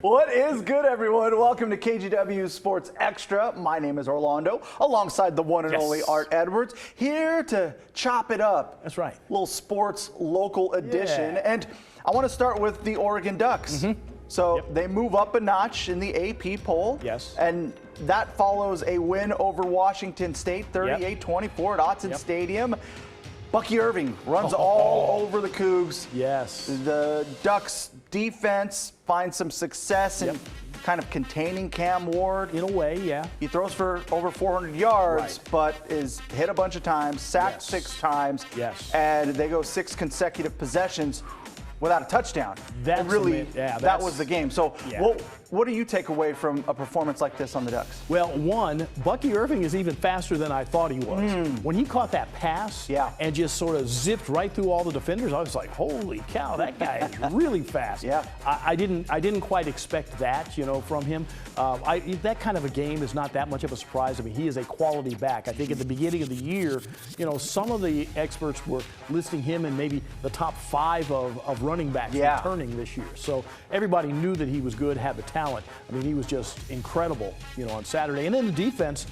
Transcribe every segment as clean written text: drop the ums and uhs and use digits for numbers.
What is good, everyone? Welcome to KGW Sports Extra. My name is Orlando, alongside the one and only Art Edwards, here to chop it up. That's right. Little sports local edition. Yeah. And I want to start with the Oregon Ducks. So they move up a notch in the AP poll. Yes. And that follows a win over Washington State, 38-24 at Autzen Stadium. Bucky Irving runs all over the Cougs. Yes. The Ducks defense finds some success in kind of containing Cam Ward. In a way, yeah. He throws for over 400 yards, but is hit a bunch of times, sacked 6 times. Yes. And they go 6 consecutive possessions without a touchdown. That's really, that was the game. So what do you take away from a performance like this on the Ducks? Well, one, Bucky Irving is even faster than I thought he was. When he caught that pass and just sort of zipped right through all the defenders, I was like, holy cow, that guy is really fast. I didn't quite expect that, from him. That kind of a game is not that much of a surprise. I mean, he is a quality back. I think at the beginning of the year, some of the experts were listing him in maybe the top 5 of running backs returning this year. So everybody knew that he was good, had the talent. I mean, he was just incredible, on Saturday. And then the defense,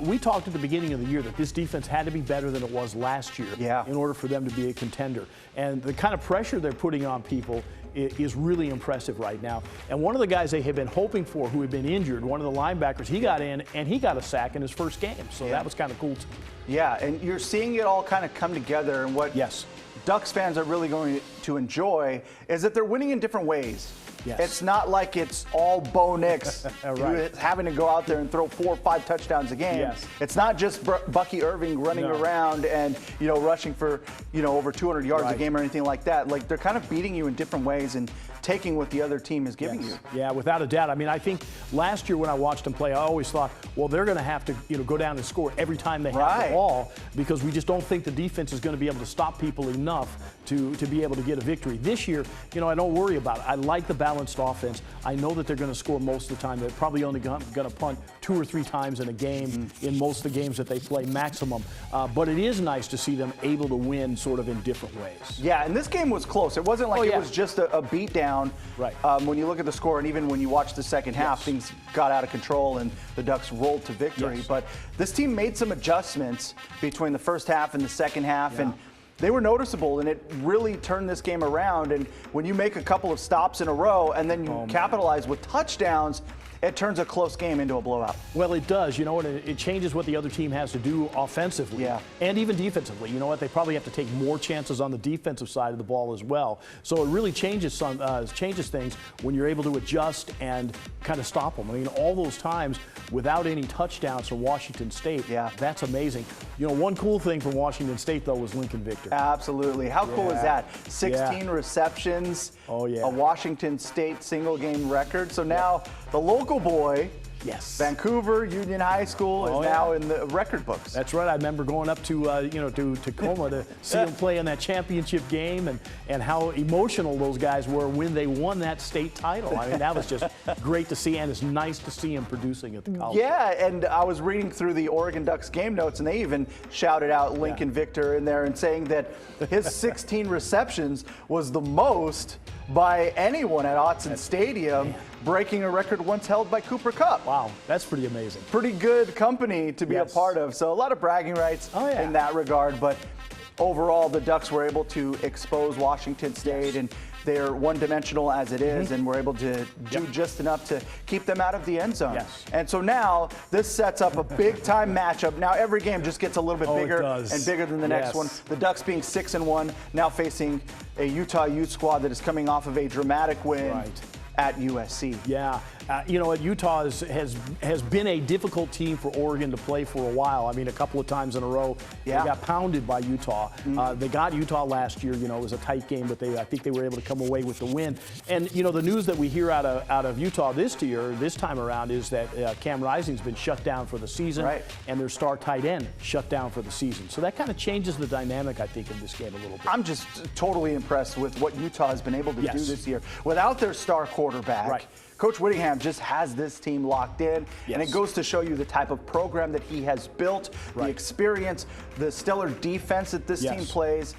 we talked at the beginning of the year that this defense had to be better than it was last year in order for them to be a contender. And the kind of pressure they're putting on people is really impressive right now. And one of the guys they had been hoping for who had been injured, one of the linebackers, he got in and he got a sack in his first game. So that was kind of cool. Yeah, and you're seeing it all kind of come together. And what Ducks fans are really going to enjoy is that they're winning in different ways. It's not like it's all Bo Nix having to go out there and throw 4 or 5 touchdowns a game. It's not just Bucky Irving running around and rushing for over 200 yards a game or anything like that. Like, they're kind of beating you in different ways and taking what the other team is giving you. Yeah, without a doubt. I mean, I think last year when I watched them play, I always thought, well, they're going to have to go down and score every time they have the ball, because we just don't think the defense is going to be able to stop people enough to be able to get a victory. This year, I don't worry about it. I like the balanced offense. I know that they're going to score most of the time. They're probably only going to punt 2 or 3 times in a game in most of the games that they play maximum. But it is nice to see them able to win sort of in different ways. Yeah, and this game was close. It wasn't like it was just a beatdown. When you look at the score, and even when you watch the second half, things got out of control and the Ducks rolled to victory. But this team made some adjustments between the first half and the second half, and they were noticeable, and it really turned this game around. And when you make a couple of stops in a row and then you capitalize with touchdowns, it turns a close game into a blowout. Well, it does, and it changes what the other team has to do offensively and even defensively. You know what? They probably have to take more chances on the defensive side of the ball as well. So it really changes things when you're able to adjust and kind of stop them. I mean, all those times without any touchdowns from Washington State, that's amazing. One cool thing from Washington State, though, was Lincoln Victor. Absolutely. How cool is that? 16 receptions, a Washington State single-game record. So now the local boy, Vancouver Union High School, is now in the record books. That's right. I remember going up to to Tacoma to see them play in that championship game, and how emotional those guys were when they won that state title. I mean, that was just great to see, and it's nice to see him producing at the college. Yeah, and I was reading through the Oregon Ducks game notes, and they even shouted out Lincoln Victor in there and saying that his 16 receptions was the most by anyone at Autzen Stadium, breaking a record once held by Cooper Kupp. Wow, that's pretty amazing. Pretty good company to be a part of. So a lot of bragging rights in that regard. But overall, the Ducks were able to expose Washington State, and they're one-dimensional as it is, and we're able to do just enough to keep them out of the end zone. And so now this sets up a big-time matchup. Now every game just gets a little bit bigger and bigger than the next one. The Ducks being 6-1, now facing a Utah Ute squad that is coming off of a dramatic win at USC. Utah has been a difficult team for Oregon to play for a while. I mean, a couple of times in a row, they got pounded by Utah. They got Utah last year. It was a tight game, but I think they were able to come away with the win. And the news that we hear out of Utah this time around, is that Cam Rising's been shut down for the season, and their star tight end shut down for the season. So that kind of changes the dynamic, I think, in this game a little bit. I'm just totally impressed with what Utah has been able to do this year without their star quarterback. Coach Whittingham just has this team locked in, and it goes to show you the type of program that he has built, the experience, the stellar defense that this team plays.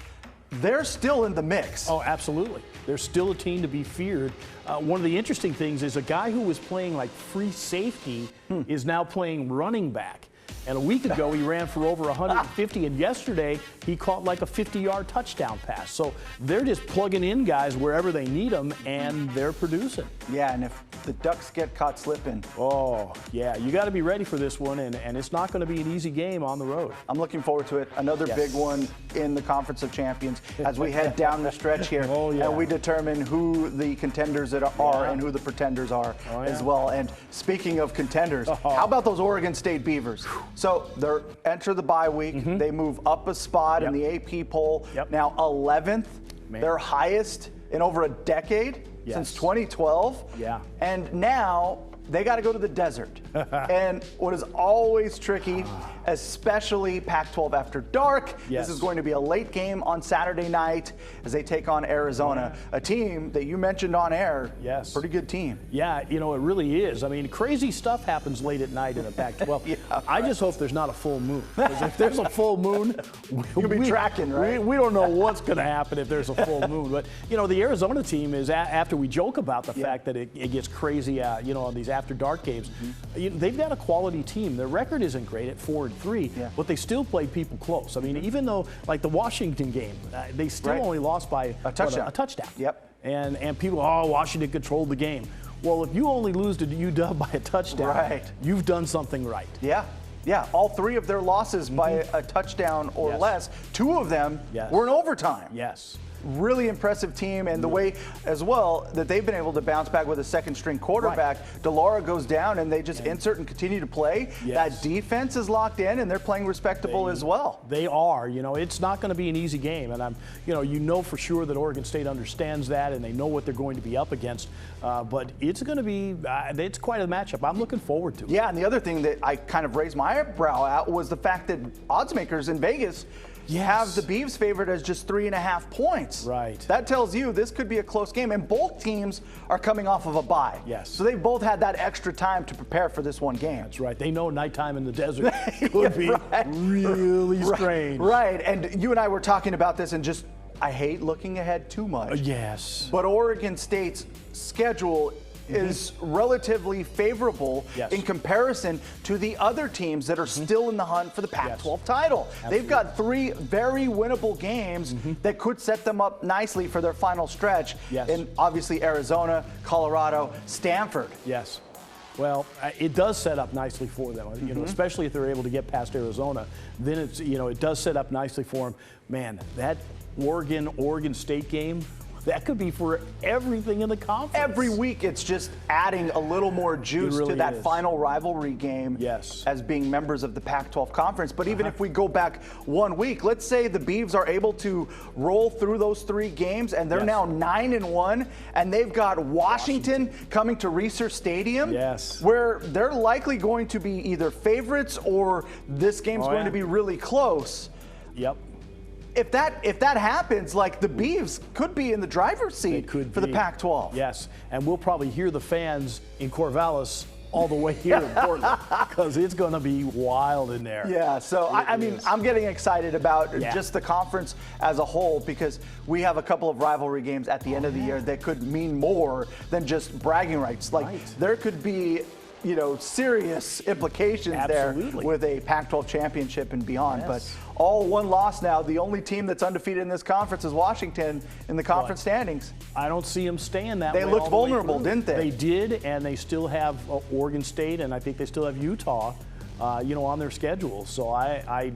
they're still in the mix. Oh, absolutely. They're still a team to be feared. One of the interesting things is a guy who was playing like free safety is now playing running back. And a week ago, he ran for over 150, and yesterday, he caught like a 50-yard touchdown pass. So they're just plugging in guys wherever they need them, and they're producing. Yeah, and if the Ducks get caught slipping. Oh, yeah, you got to be ready for this one, and it's not going to be an easy game on the road. I'm looking forward to it. Another big one in the Conference of Champions as we head down the stretch here, and we determine who the contenders are and who the pretenders are as well. And speaking of contenders, how about those Oregon State Beavers? So they're enter the bye week. They move up a spot in the AP poll. Now 11th, their highest in over a decade since 2012. And now they got to go to the desert. And what is always tricky, especially Pac-12 after dark, this is going to be a late game on Saturday night as they take on Arizona, a team that you mentioned on air. Pretty good team. Yeah, you know, it really is. I mean, crazy stuff happens late at night in the Pac-12. I just hope there's not a full moon. Because if there's a full moon, you'll be tracking, right? We don't know what's going to happen if there's a full moon. But, you know, the Arizona team is, after we joke about the fact that it gets crazy, you know, on these after dark games, they've got a quality team. Their record isn't great at 4-3, but they still played people close. I mean, even though, like the Washington game, they still only lost by a touchdown. A touchdown. And people, Washington controlled the game. Well, if you only lose to UW by a touchdown, you've done something right. Yeah, all three of their losses by a touchdown or less, two of them were in overtime. Really impressive team, and the way as well that they've been able to bounce back with a second string quarterback. DeLaura goes down and they just insert and continue to play. That defense is locked in and they're playing respectable as well. They are. You know, it's not going to be an easy game, and you know for sure that Oregon State understands that and they know what they're going to be up against. But it's going to be it's quite a matchup. I'm looking forward to it. Yeah, and the other thing that I kind of raised my eyebrow at was the fact that odds makers in Vegas have the Beavs favored as just 3.5 points. That tells you this could be a close game, and both teams are coming off of a bye. So they've both had that extra time to prepare for this one game. That's right. They know nighttime in the desert could be really strange. And you and I were talking about this, and just I hate looking ahead too much. But Oregon State's schedule is relatively favorable in comparison to the other teams that are still in the hunt for the Pac-12 title. They've got 3 very winnable games that could set them up nicely for their final stretch. And obviously Arizona, Colorado, Stanford. Well, it does set up nicely for them, you know, especially if they're able to get past Arizona. Then it's, you know, it does set up nicely for them. Man, that Oregon State game, that could be for everything in the conference. Every week, it's just adding a little more juice to that final rivalry game as being members of the Pac-12 conference. But even if we go back 1 week, let's say the Beavs are able to roll through those 3 games, and they're now 9-1, and they've got Washington coming to Reser Stadium, where they're likely going to be either favorites or this game's going to be really close. If that happens, like the Beavs could be in the driver's seat for the Pac-12. And we'll probably hear the fans in Corvallis all the way here in Portland because it's going to be wild in there. So I mean, I'm getting excited about just the conference as a whole because we have a couple of rivalry games at the end of the year that could mean more than just bragging rights. Like there could be, you know, serious implications there with a Pac-12 championship and beyond. But all one loss now. The only team that's undefeated in this conference is Washington in the conference standings. I don't see them staying that way. They looked vulnerable, didn't they? They did, and they still have Oregon State, and I think they still have Utah, you know, on their schedule. So I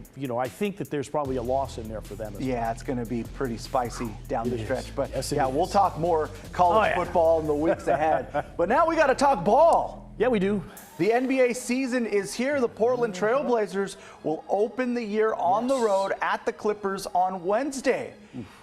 think that there's probably a loss in there for them as well. It's going to be pretty spicy down the stretch. But we'll talk more college football in the weeks ahead. But now we got to talk ball. We do. The NBA season is here. The Portland Trail Blazers will open the year on the road at the Clippers on Wednesday.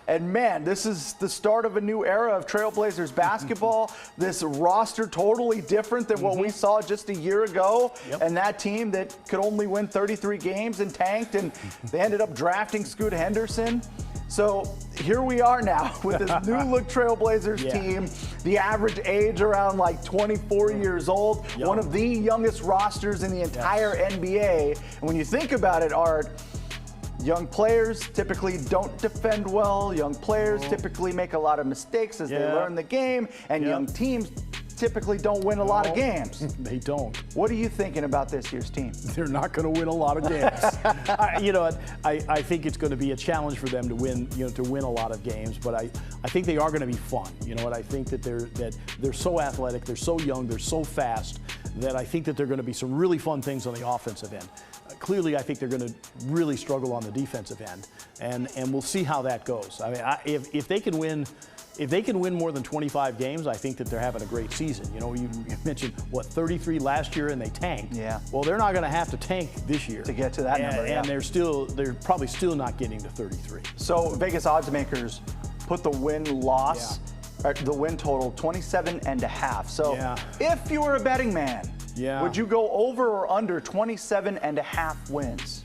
And man, this is the start of a new era of Trailblazers basketball. This roster totally different than what we saw just a year ago. And that team that could only win 33 games and tanked, and they ended up drafting Scoot Henderson. So here we are now with this new look Trailblazers team. The average age around like 24 years old. One of the youngest rosters in the entire NBA. And when you think about it, Art, Young players typically don't defend well. Young players typically make a lot of mistakes as they learn the game, and young teams typically don't win a lot of games. They don't. What are you thinking about this year's team? They're not going to win a lot of games. I think it's going to be a challenge for them to win, to win a lot of games. But I think they are going to be fun. I think that they're so athletic, they're so young, they're so fast that I think that they're going to be some really fun things on the offensive end. Clearly, I think they're going to really struggle on the defensive end, and we'll see how that goes. I mean, if they can win. If they can win more than 25 games, I think that they're having a great season. You mentioned, 33 last year and they tanked. Yeah. Well, they're not going to have to tank this year. To get to that number, And they're probably still not getting to 33. So Vegas odds makers put the win-loss, the win total 27.5. So if you were a betting man, would you go over or under 27.5 wins?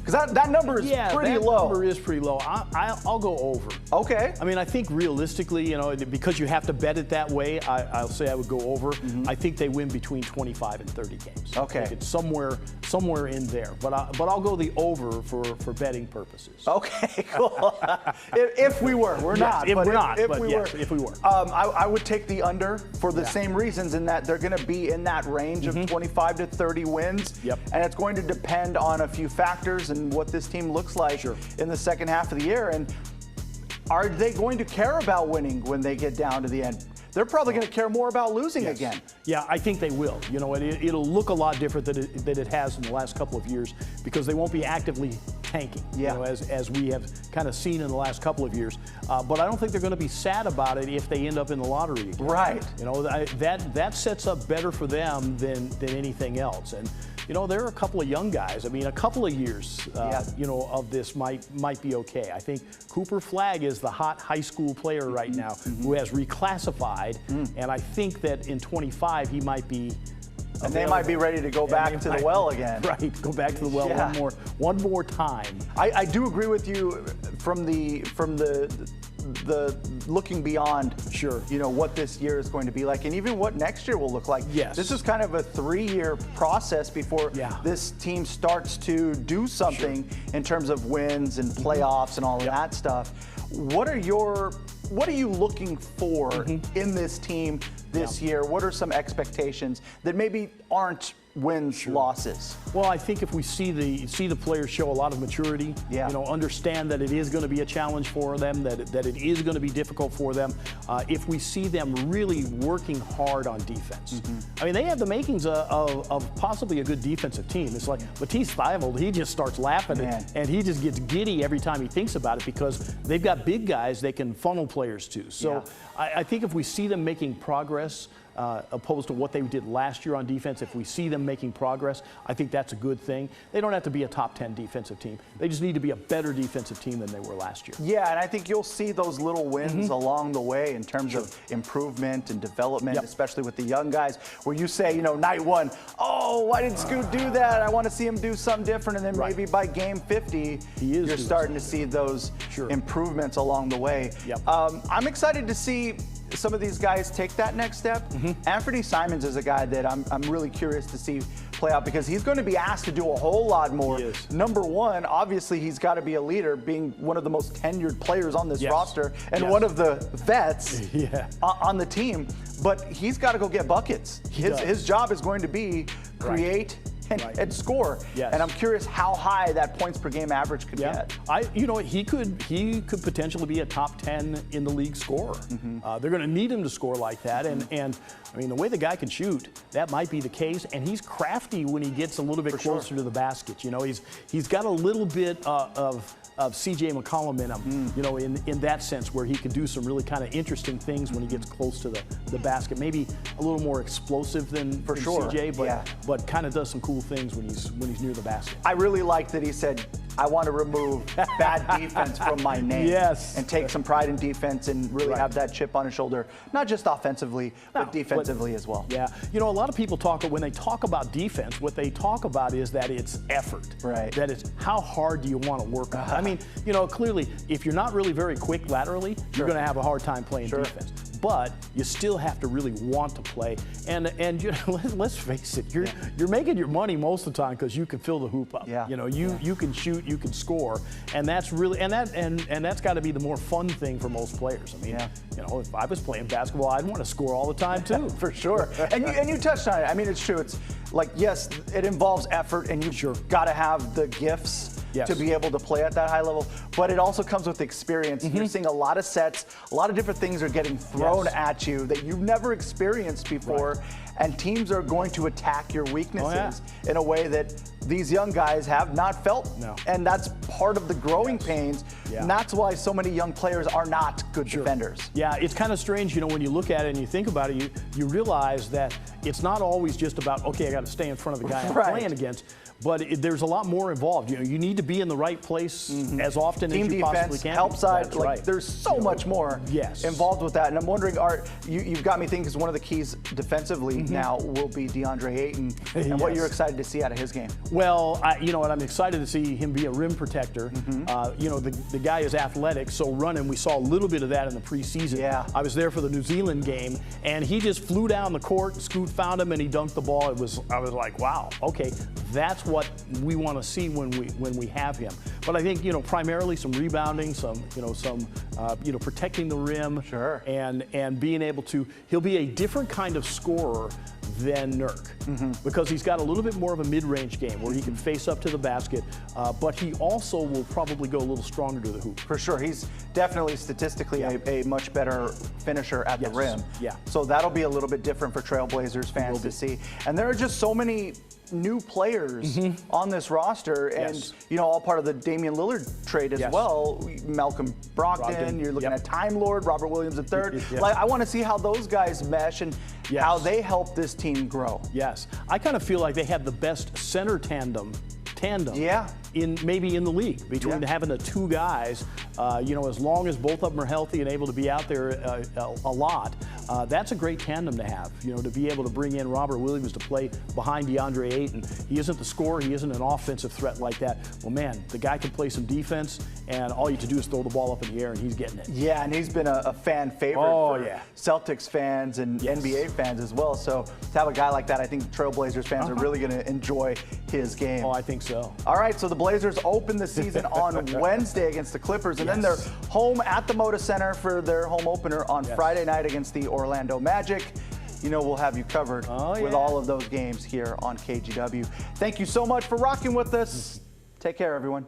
Because that number is pretty low. That number is pretty low. I'll go over. Okay. I mean, I think realistically, because you have to bet it that way, I'll say I would go over. I think they win between 25 and 30 games. Okay. I think it's somewhere in there. But I'll go the over for betting purposes. Okay, cool. If we were. We're not. If but we're not. If but we yes, were. If we were. I would take the under for the same reasons, in that they're going to be in that range of 25 to 30 wins. Yep. And it's going to depend on a few factors and what this team looks like in the second half of the year. And are they going to care about winning when they get down to the end? They're probably going to care more about losing again. Yeah, I think they will. It'll look a lot different than it has in the last couple of years, because they won't be actively tanking, as we have kind of seen in the last couple of years. But I don't think they're going to be sad about it if they end up in the lottery again. Right. That sets up better for them than anything else. And there are a couple of young guys. I mean, a couple of years, of this might be okay. I think Cooper Flagg is the hot high school player right now who has reclassified, and I think that in 25 he might be. And they might be ready to go back to the well again. Right, go back to the well one more time. I do agree with you from the looking beyond, what this year is going to be like, and even what next year will look like. Yes. This is kind of a 3-year process before this team starts to do something in terms of wins and playoffs and all of that stuff. What are you looking for in this team this year? What are some expectations that maybe aren't wins, losses? Well, I think if we see the players show a lot of maturity, understand that it is going to be a challenge for them, that it is going to be difficult for them. If we see them really working hard on defense, I mean, they have the makings of possibly a good defensive team. It's like Matisse Thyvold, he just starts laughing and he just gets giddy every time he thinks about it, because they've got big guys they can funnel players to. So I think if we see them making progress, opposed to what they did last year on defense, if we see them making progress, I think that's a good thing. They don't have to be a top 10 defensive team. They just need to be a better defensive team than they were last year. Yeah, and I think you'll see those little wins along the way in terms of improvement and development, especially with the young guys, where you say, night one, oh, why did Scoot do that? I want to see him do something different. And then maybe by game 50, you're starting to see those improvements along the way. I'm excited to see some of these guys take that next step. Anthony Simons is a guy that I'm really curious to see play out, because he's going to be asked to do a whole lot more. Number one, obviously he's got to be a leader, being one of the most tenured players on this roster and one of the vets on the team. But he's got to go get buckets. His job is going to be create and score. And I'm curious how high that points per game average could get. He could potentially be a top 10 in the league scorer. They're going to need him to score like that. And I mean, the way the guy can shoot, that might be the case. And he's crafty when he gets a little bit closer to the basket. He's got a little bit of C.J. McCollum in him, in that sense, where he can do some really kind of interesting things when he gets close to the basket. Maybe a little more explosive than C.J., but kind of does some cool things when he's near the basket. I really like that he said, I want to remove bad defense from my name. And take some pride in defense and really have that chip on his shoulder, not just offensively, but defensively as well. A lot of people when they talk about defense, what they talk about is that it's effort. That it's how hard do you want to work on it. I mean, clearly, if you're not really very quick laterally, you're going to have a hard time playing defense. but you still have to really want to play. And you know, let's face it, you're making your money most of the time because you can fill the hoop up. Yeah. You know, you can shoot, you can score, and that's really and that's got to be the more fun thing for most players. I mean, you know, if I was playing basketball, I'd want to score all the time too. For sure. And you touched on it. I mean, it's true. It's like, yes, it involves effort, and you've got to have the gifts to be able to play at that high level, but it also comes with experience. You're seeing a lot of sets, a lot of different things are getting thrown at you that you've never experienced before, and teams are going to attack your weaknesses in a way that these young guys have not felt. And that's part of the growing pains, and that's why so many young players are not good defenders. Yeah, it's kind of strange, you know, when you look at it and you think about it, you realize that it's not always just about, okay, I got to stay in front of the guy I'm playing against, but there's a lot more involved. You know, you need to be in the right place as often as you possibly can. Help side, like there's so much more involved with that. And I'm wondering, you've got me thinking, because one of the keys defensively now will be DeAndre Ayton, and what you're excited to see out of his game. Well, you know what, I'm excited to see him be a rim protector. You know, the guy is athletic, so running, we saw a little bit of that in the preseason. I was there for the New Zealand game, and he just flew down the court, and Scoot found him, and he dunked the ball. I was like, wow, okay, that's what we want to see when we have him. But I think, you know, primarily some rebounding, some protecting the rim, and being able to, he'll be a different kind of scorer than Nurk, because he's got a little bit more of a mid-range game where he can face up to the basket, but he also will probably go a little stronger to the hoop. For sure. He's definitely statistically a much better finisher at the rim. So that'll be a little bit different for Trailblazers fans to see. And there are just so many new players on this roster, and you know, all part of the Damian Lillard trade as well. Malcolm Brogdon, you're looking at Time Lord, Robert Williams III. Like, I want to see how those guys mesh and how they help this team grow. I kind of feel like they have the best center tandem maybe in the league, between having the two guys. You know, as long as both of them are healthy and able to be out there a lot, that's a great tandem to have. You know, to be able to bring in Robert Williams to play behind DeAndre Ayton. He isn't the scorer, he isn't an offensive threat like that. Well, man, the guy can play some defense, and all you have to do is throw the ball up in the air, and he's getting it. Yeah, and he's been a fan favorite for Celtics fans and NBA fans as well. So to have a guy like that, I think Trailblazers fans are really going to enjoy his game. Oh, I think so. All right, so the Blazers open the season on Wednesday against the Clippers, and then they're home at the Moda Center for their home opener on Friday night against the Orlando Magic. You know, we'll have you covered with all of those games here on KGW. Thank you so much for rocking with us. Take care, everyone.